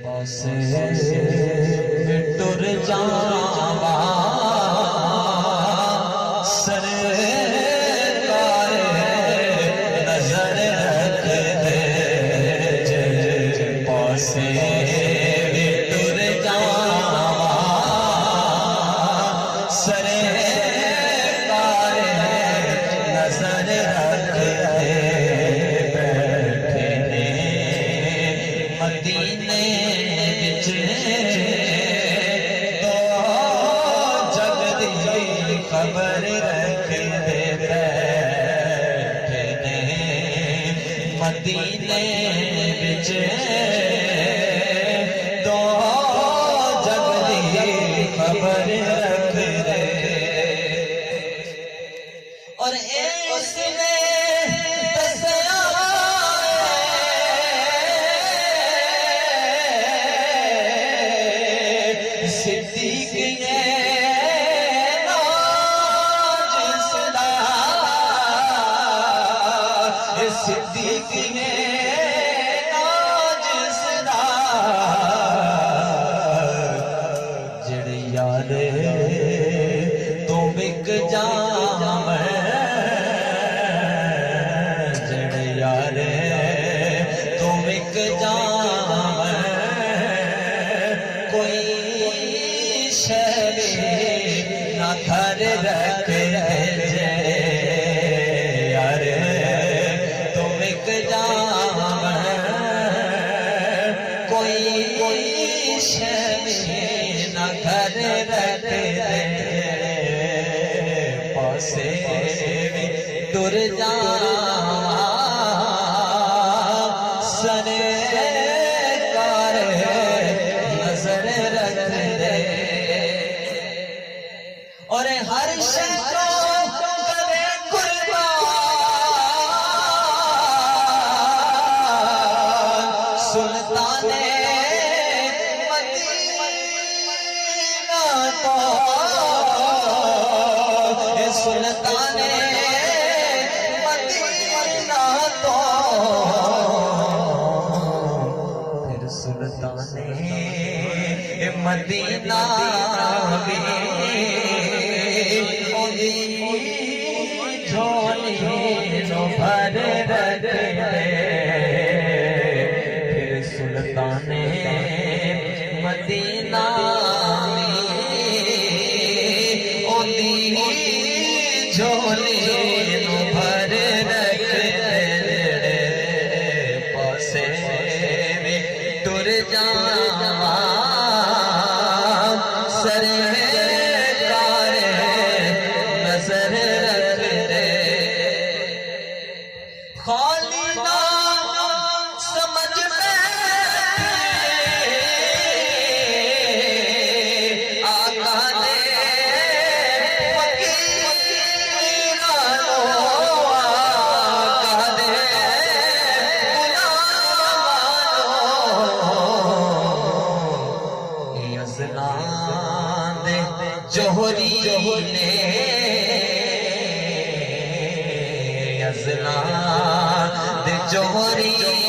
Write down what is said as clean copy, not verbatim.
پاسے ٹر جاوا سرکار نظر رکھ دے جے پاسے ٹر جاوا سرکار نظر رکھ دے بیٹھے نے مدینے خبر رکھ دے بیٹھے نے مدینے وچ دو جگ دی خبر رکھ دے اور اس نے دسیا صدیق نے صدیق نے آج صدا جڑے یار تو بک جام جڑے یار تو بک جام کوئی شے نہ گھر رکھ کوئی شے نہ گھر رکھ دے پاسے ٹر جاوا سرکار نظر رکھ دے اور ہر شے سلطان مدینہ تو سلطان مدینہ تو پھر سلطان مدینہ بھی جھولی نو بھر رکھ دے سلطان مدینہ جھولی نو بھر رکھ دے پاسے ٹر جاوا سرکار نظر رکھ دے خالی نہ سمجھ میں جوہری نے ازلان دے جوہری